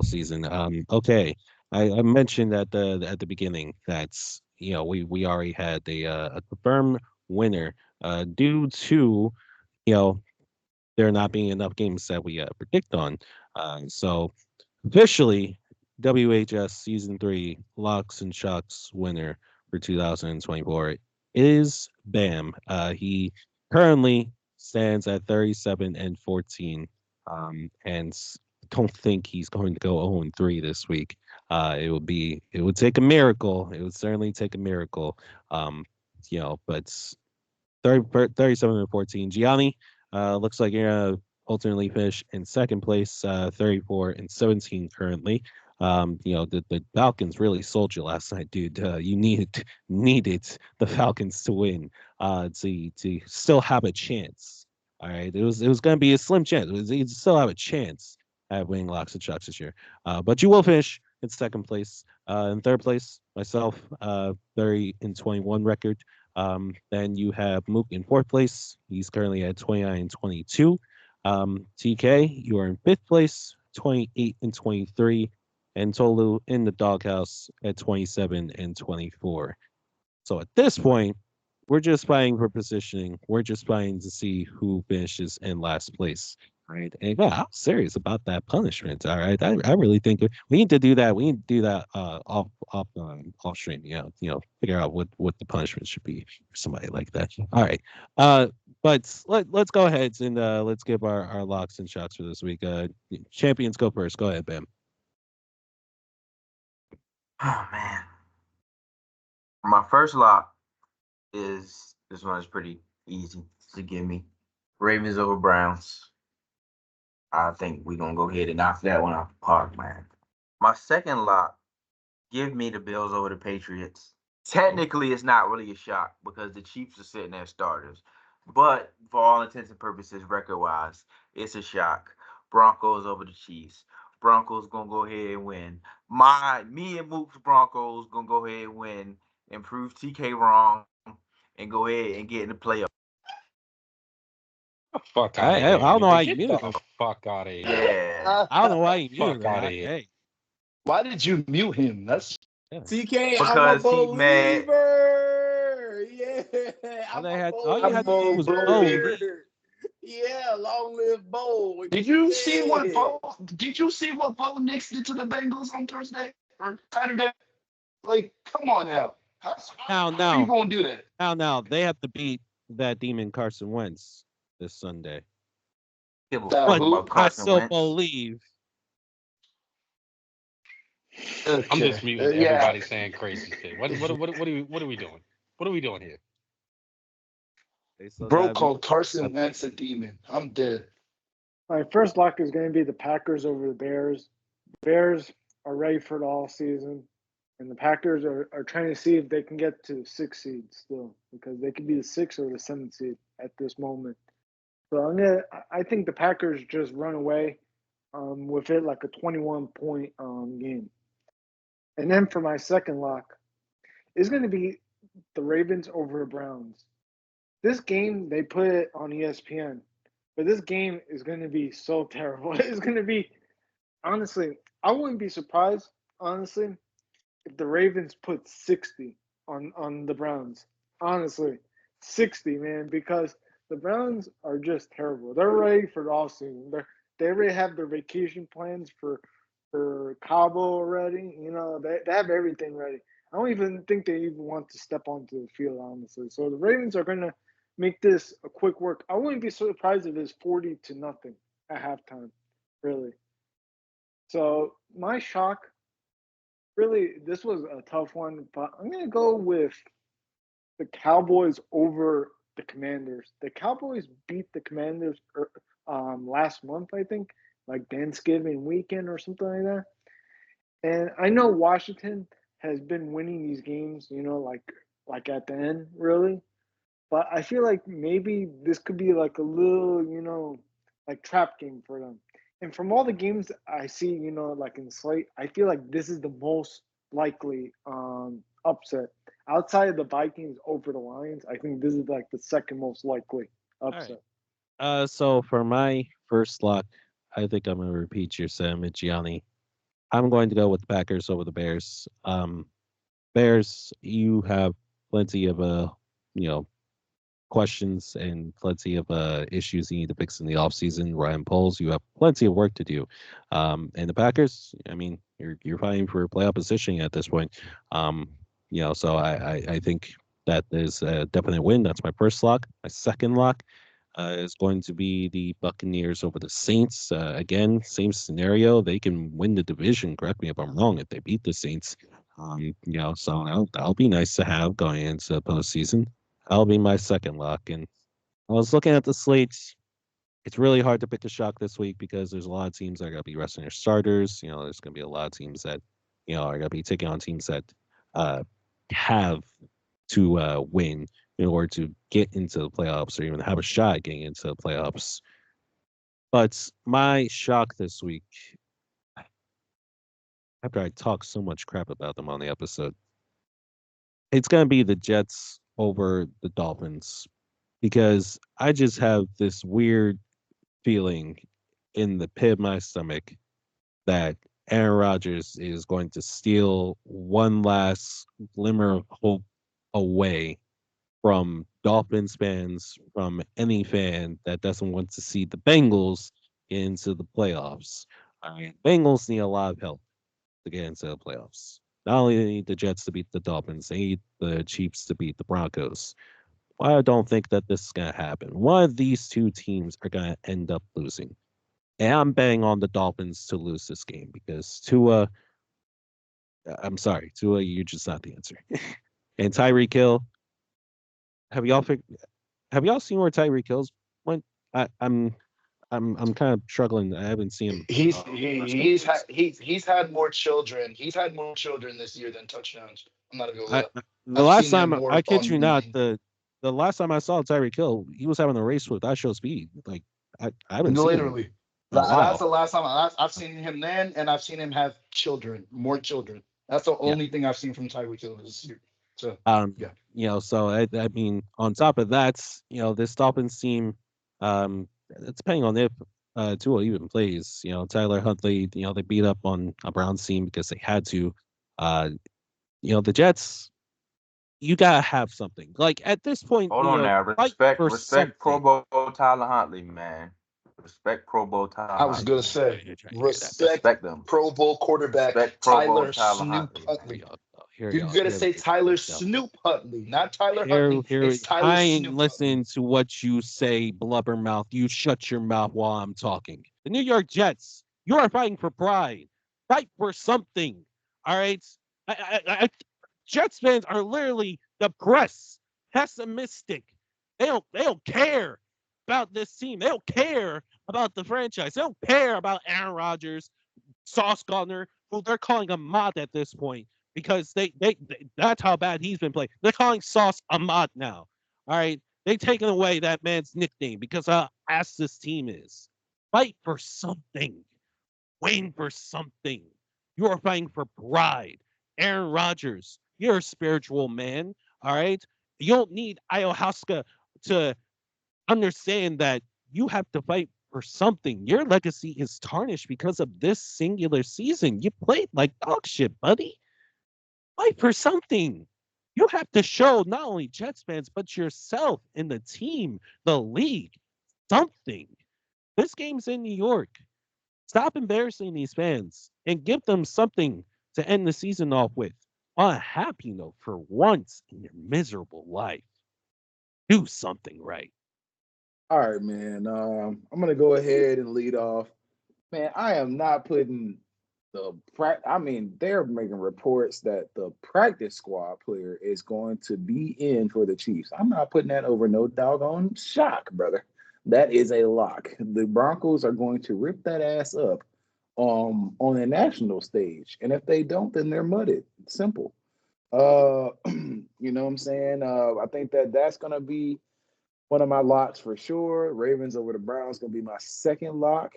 season. Okay, I mentioned at the beginning that we already had a confirmed winner due to you know there not being enough games that we predict on. So officially, WHS Season 3 Locks and Shocks winner for 2024 is Bam. He currently stands at 37-14, don't think he's going to go 0-3 this week. It would take a miracle. It would certainly take a miracle. But 37-14. Gianni, looks like you're gonna ultimately finish in second place, 34-17 currently. The Falcons really sold you last night, dude. You needed the Falcons to win, to still have a chance. All right, it was gonna be a slim chance. You'd still have a chance at winning locks and shocks this year. But you will finish in second place. In third place, myself, 30-21 record. Then you have Mook in fourth place. He's currently at 29-22. TK, you are in fifth place, 28-23. And Tolu in the doghouse at 27-24. So at this point, we're just fighting for positioning. We're just fighting to see who finishes in last place. Right. And yeah, I'm serious about that punishment. All right. I really think we need to do that. We need to do that off stream, figure out what the punishment should be for somebody like that. All right. But let's go ahead and let's give our locks and shots for this week. Champions go first. Go ahead, Bam. Oh man, my first lock is this one is pretty easy to give me. Ravens over Browns. I think we're gonna go ahead and knock that one off the park, man. My second lock, give me the Bills over the Patriots. Technically, it's not really a shock because the Chiefs are sitting there starters. But for all intents and purposes, record wise, it's a shock. Broncos over the Chiefs. Broncos gonna go ahead and win. Me and Mook's Broncos gonna go ahead and win and prove TK wrong and go ahead and get in the playoffs. Fuck out of I here, don't know why nigga. you Get muted the him. fuck out of here. Yeah. I don't know why you muted Fuck him. out of here. Hey, Why did you mute him? That's yeah. TK, I'm a Because he mad. believer. Yeah, All I'm they a had, all you I'm had to do a was believer. believe. Yeah, long live Bo. What Did you see what Bo? Did you see what Bo Nix did to the Bengals on Thursday or Saturday? Like, come on now. Now, How are you now, gonna do that? now, they have to beat that demon Carson Wentz this Sunday. Give a Now fuck But who? about I Carson still Wentz. believe. I'm Okay. just muting Yeah. everybody saying crazy shit. What are we doing? What are we doing here? They still Bro got called Carson Wentz a demon. I'm dead. My first lock is going to be the Packers over the Bears. Bears are ready for the all season, and the Packers are trying to see if they can get to the 6th seed still, because they could be the 6th or the 7th seed at this moment. So I think the Packers just run away with it like a 21-point game. And then for my second lock, is going to be the Ravens over the Browns. This game, they put it on ESPN, but this game is going to be so terrible. It's going to be, honestly, I wouldn't be surprised, honestly, if the Ravens put 60 on the Browns. Honestly, 60, man, because the Browns are just terrible. They're ready for the offseason. They already have their vacation plans for Cabo already. They have everything ready. I don't even think they even want to step onto the field, honestly. So the Ravens are going to make this a quick work. I wouldn't be surprised if it's 40-0 at halftime, really. So my shock, really, this was a tough one, but I'm going to go with the Cowboys over the Commanders. The Cowboys beat the Commanders last month, I think, like Thanksgiving weekend or something like that. And I know Washington has been winning these games, like at the end, really. But I feel like maybe this could be like a little, like trap game for them. And from all the games I see, like in the slate, I feel like this is the most likely upset. Outside of the Vikings over the Lions, I think this is like the second most likely upset. All right. So for my first lock, I think I'm gonna repeat your sentiment, Gianni. I'm going to go with the Packers over the Bears. Bears, you have plenty of you know, questions and plenty of issues you need to fix in the offseason. Ryan Poles, you have plenty of work to do. And the Packers, I mean, you're fighting for playoff positioning at this point. So I think that is a definite win. That's my first lock. My second lock is going to be the Buccaneers over the Saints. Again, same scenario. They can win the division. Correct me if I'm wrong. If they beat the Saints, so that'll be nice to have going into the postseason. That'll be my second lock. And I was looking at the slates. It's really hard to pick a shock this week because there's a lot of teams that are going to be resting their starters. There's going to be a lot of teams that, are going to be taking on teams that uh, have to win in order to get into the playoffs or even have a shot at getting into the playoffs. But my shock this week, after I talked so much crap about them on the episode, it's going to be the Jets over the Dolphins because I just have this weird feeling in the pit of my stomach that Aaron Rodgers is going to steal one last glimmer of hope away from Dolphins fans, from any fan that doesn't want to see the Bengals into the playoffs. All right, Bengals need a lot of help to get into the playoffs. Not only do they need the Jets to beat the Dolphins, they need the Chiefs to beat the Broncos. I don't think that this is going to happen. One of these two teams are going to end up losing. And I'm betting on the Dolphins to lose this game because Tua, I'm sorry, Tua, you're just not the answer. And Tyreek Hill, have y'all have y'all seen where Tyreek Hill's went? I'm kind of struggling. I haven't seen him. He's had more children. He's had more children this year than touchdowns. I'm not gonna lie. The I've last seen him time more I kid you not, on the last time I saw Tyreek Hill, he was having a race with Astros speed. Like I haven't seen him literally. in a That's while. the last time I've seen him then, and I've seen him have children, more children. That's the Yeah. only thing I've seen from Tyreek Hill this year. So Um, yeah, so I mean, on top of that, this Dolphins team, it's depending on if Tua even plays. Tyler Huntley, they beat up on a Browns team because they had to. Uh, the Jets, you gotta have something. Like at this point, Hold on now. fight Respect, for respect Pro something. Bowl Tyler Huntley, man. Respect Pro Bowl Tyler I was Huntley, gonna man. say You're trying to hear that. respect Respect them. Pro Bowl quarterback Respect Pro Bowl Tyler Tyler Snoop Huntley, man. Here Huntley. y'all go. Here You're y'all. gonna Here say we Tyler go. Snoop Huntley, not Tyler Here, Huntley. here. It's Tyler I ain't Snoop Huntley. listening to what you say, blubbermouth. You shut your mouth while I'm talking. The New York Jets, you are fighting for pride. Fight for something. All right. Jets fans are literally depressed, pessimistic. They don't care about this team. They don't care about the franchise. They don't care about Aaron Rodgers, Sauce Gardner, who they're calling a mod at this point because they that's how bad he's been playing. They're calling Sauce a mod now. All right, they taken away that man's nickname because how ass this team is. Fight for something. Win for something. You are fighting for pride. Aaron Rodgers, you're a spiritual man. All right, you don't need ayahuasca to understand that you have to fight for something. Your legacy is tarnished because of this singular season. You played like dog shit, buddy. Fight for something. You have to show not only Jets fans, but yourself and the team, the league, something. This game's in New York. Stop embarrassing these fans and give them something to end the season off with. On a happy note for once in your miserable life. Do something right. All right, man. I'm gonna go ahead and lead off. Man, I am not putting I mean, they're making reports that the practice squad player is going to be in for the Chiefs. I'm not putting that over no doggone shock, brother. That is a lock. The Broncos are going to rip that ass up on a national stage. And if they don't, then they're mudded. Simple. You know what I'm saying? I think that's gonna be one of my locks for sure. Ravens over the Browns gonna be my second lock.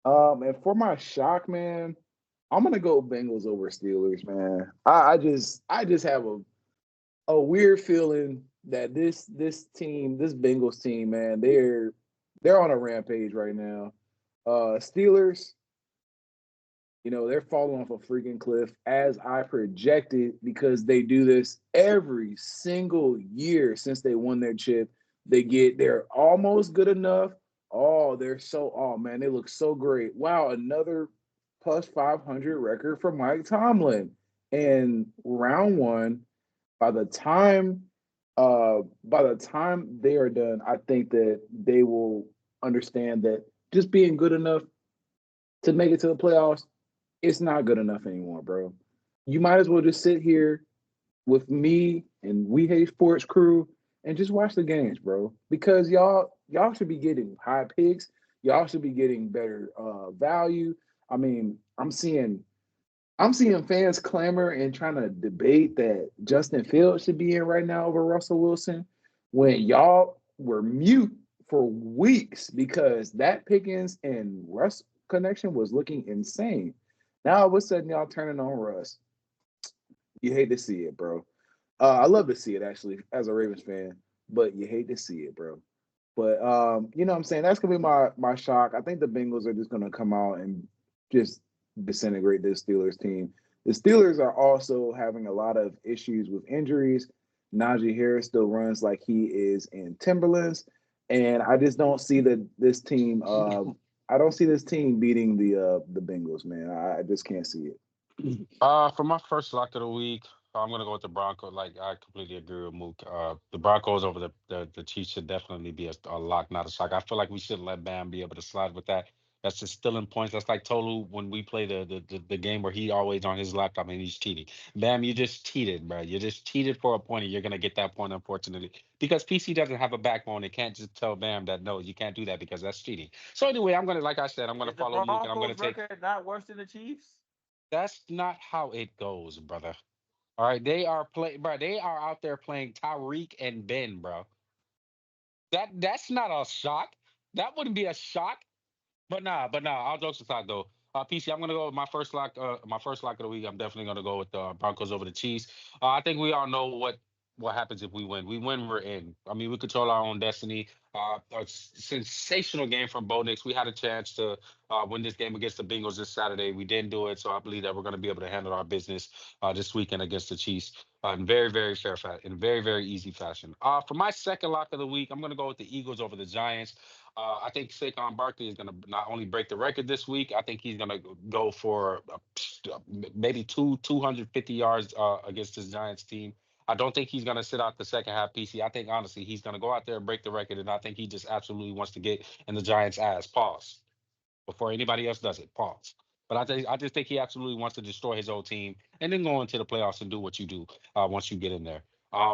And for my shock, man, I'm gonna go Bengals over Steelers, man. I just have a weird feeling that this team, this Bengals team, man, they're on a rampage right now. Steelers, They're falling off a freaking cliff as I projected because they do this every single year since they won their chip. They're almost good enough. Oh man, they look so great. Wow, another plus 500 record for Mike Tomlin. And round one, by the time they are done, I think that they will understand that just being good enough to make it to the playoffs, it's not good enough anymore, bro. You might as well just sit here with me and We Hate Sports crew and just watch the games, bro. Because y'all should be getting high picks. Y'all should be getting better value. I mean, I'm seeing fans clamor and trying to debate that Justin Fields should be in right now over Russell Wilson when y'all were mute for weeks because that Pickens and Russ connection was looking insane. Now all of a sudden y'all turning on Russ. You hate to see it, bro. I love to see it actually as a Ravens fan, but you hate to see it, bro. But you know what I'm saying? That's gonna be my shock. I think the Bengals are just gonna come out and just disintegrate this Steelers team. The Steelers are also having a lot of issues with injuries. Najee Harris still runs like he is in Timberlands, and I just don't see that this team. I don't see this team beating the Bengals, man. I just can't see it. For my first lock of the week, I'm gonna go with the Broncos. Like I completely agree with Mook. The Broncos over the Chiefs should definitely be a lock, not a shock. I feel like we shouldn't let Bam be able to slide with that. That's just stealing points. That's like Tolu when we play the game where he always on his laptop and he's cheating. Bam, you just cheated, bro. You just cheated for a point, and you're gonna get that point, unfortunately, because PC doesn't have a backbone. It can't just tell Bam that no, you can't do that because that's cheating. So anyway, I'm gonna, like I said, I'm gonna Is the follow Mook and I'm gonna Broncos take. record not worse than the Chiefs? That's not how it goes, brother. All right, they are bro. They are out there playing Tyreek and Ben, bro. That's not a shock. That wouldn't be a shock. But nah. All jokes aside, though, PC, I'm gonna go with my first lock. My first lock of the week. I'm definitely gonna go with the Broncos over the Chiefs. I think we all know what happens if we win. We win, we're in. I mean, we control our own destiny. Sensational game from Bo Nix. We had a chance to win this game against the Bengals this Saturday. We didn't do it, so I believe that we're gonna be able to handle our business this weekend against the Chiefs in very, very in very, very easy fashion. For my second lock of the week, I'm gonna go with the Eagles over the Giants. I think Saquon Barkley is going to not only break the record this week. I think he's going to go for maybe 250 yards against this Giants team. I don't think he's going to sit out the second half. PC. I think honestly he's going to go out there and break the record, and I think he just absolutely wants to get in the Giants' ass. Pause before anybody else does it. Pause. But I just think he absolutely wants to destroy his old team and then go into the playoffs and do what you do once you get in there.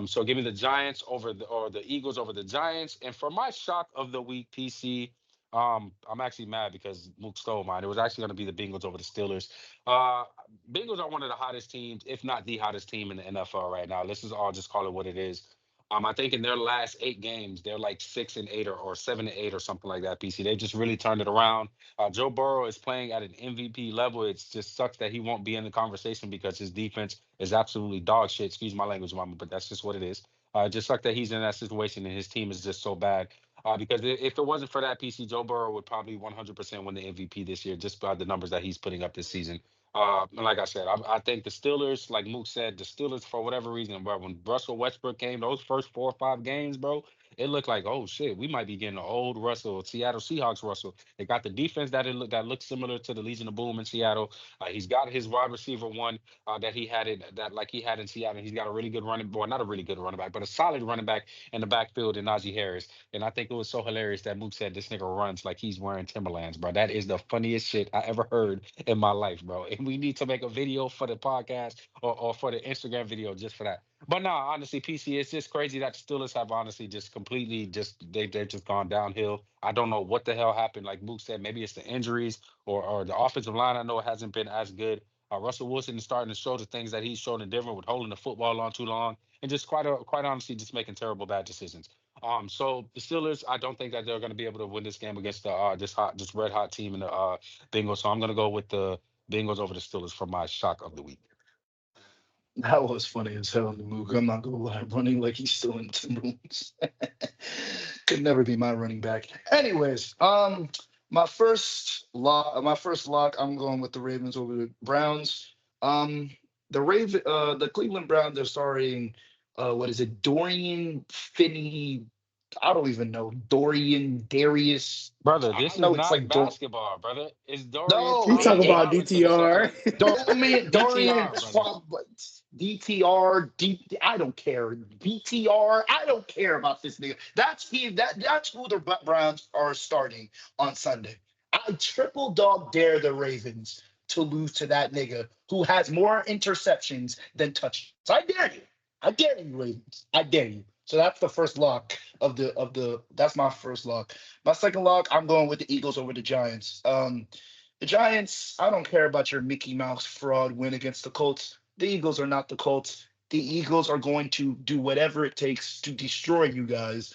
So give me the Giants over the Eagles over the Giants. And for my shock of the week, PC, I'm actually mad because Mook stole mine. It was actually going to be the Bengals over the Steelers. Uh, Bengals are one of the hottest teams, if not the hottest team in the NFL right now. Let's just all just call it what it is. I think in their last 8 games, they're like 6-8 or 7-8 or something like that. PC. They just really turned it around. Joe Burrow is playing at an MVP level. It just sucks that he won't be in the conversation because his defense is absolutely dog shit. Excuse my language, mama, but that's just what it is. It just sucks that he's in that situation and his team is just so bad. Because if it wasn't for that, PC, Joe Burrow would probably 100% win the MVP this year just by the numbers that he's putting up this season. And like I said, I think the Steelers, like Mook said, the Steelers for whatever reason, bro, when Russell Westbrook came, those first 4 or 5 games, bro, it looked like, oh shit, we might be getting an old Russell, Seattle Seahawks Russell. They got the defense that looks similar to the Legion of Boom in Seattle. He's got his wide receiver one that he had it that like he had in Seattle. He's got a really good running, boy, not a really good running back, but a solid running back in the backfield in Najee Harris. And I think it was so hilarious that Mook said this nigga runs like he's wearing Timberlands, bro. That is the funniest shit I ever heard in my life, bro. And we need to make a video for the podcast or for the Instagram video just for that. But no, honestly, PC, it's just crazy that the Steelers have honestly just completely they've just gone downhill. I don't know what the hell happened. Like Mook said, maybe it's the injuries or the offensive line. I know it hasn't been as good. Russell Wilson is starting to show the things that he's shown in Denver with holding the football on too long and just quite honestly just making terrible bad decisions. So the Steelers, I don't think that they're going to be able to win this game against the this red hot team in the Bengals. So I'm going to go with the Bengals over the Steelers for my shock of the week. That was funny as hell, Mook. I'm not gonna lie, running like he's still in Timberlands. Could never be my running back. Anyways, My first lock, I'm going with the Ravens over the Browns. Um, the Cleveland Browns, they're starting, what is it, Dorian Finney? I don't even know Dorian Darius. Brother, I this is know it's not like basketball, brother. It's Dorian no, You talk Thompson about Robinson or something DTR. like Dorian DTR, brother. DTR, I don't care. BTR, I don't care about this nigga. That's who the Browns are starting on Sunday. I triple dog dare the Ravens to lose to that nigga who has more interceptions than touchdowns. I dare you. I dare you, Ravens. I dare you. So that's the first lock of the that's my first lock. My second lock, I'm going with the Eagles over the Giants. The Giants, I don't care about your Mickey Mouse fraud win against the Colts. The Eagles are not the Colts. The Eagles are going to do whatever it takes to destroy you guys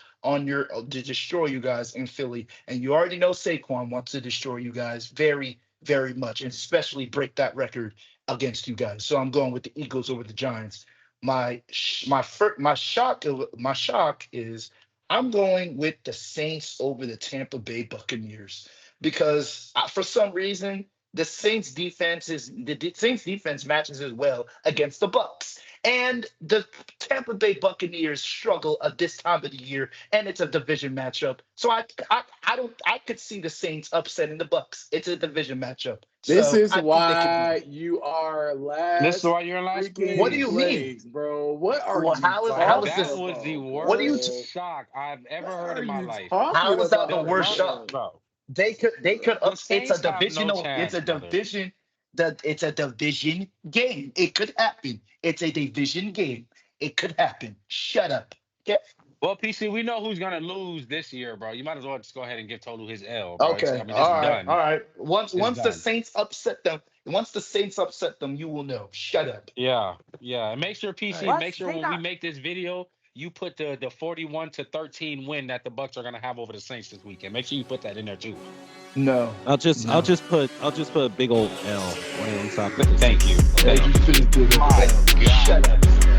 in Philly. And you already know Saquon wants to destroy you guys very, very much, and especially break that record against you guys. So I'm going with the Eagles over the Giants. My shock is I'm going with the Saints over the Tampa Bay Buccaneers because for some reason the Saints defense matches as well against the Bucks. And the Tampa Bay Buccaneers struggle at this time of the year, and it's a division matchup. So I could see the Saints upsetting the Bucks. It's a division matchup, This so is I think they could do why it. you are This is last why you're in last What do freaking you place. mean? place, bro. What are Well, you how is talking That this? was the about, What do you? worst bro? shock I've What ever heard are in my you life. talking How is that the The about, worst Bucks, shot? man? bro. They could The up. It's a Saints have no divisional. It's chance, a brother. division. That it's a division game. It could happen. It's a division game. It could happen. Shut up. Okay. Well, PC, we know who's gonna lose this year, bro. You might as well just go ahead and give Tolu his L, bro. I Okay. mean, it's All right. All done. right. Once It's once the done. Saints upset them, once the Saints upset them, you will know. Shut up. Yeah, yeah. And make sure All PC, right. make sure when we make this video, you put the 41-13 win that the Bucks are gonna have over the Saints this weekend. Make sure you put that in there too. No. I'll No. just put a big old L right on top of the Thank you. Saints. Yeah, Thank you you. finna do My it. God. Shut up.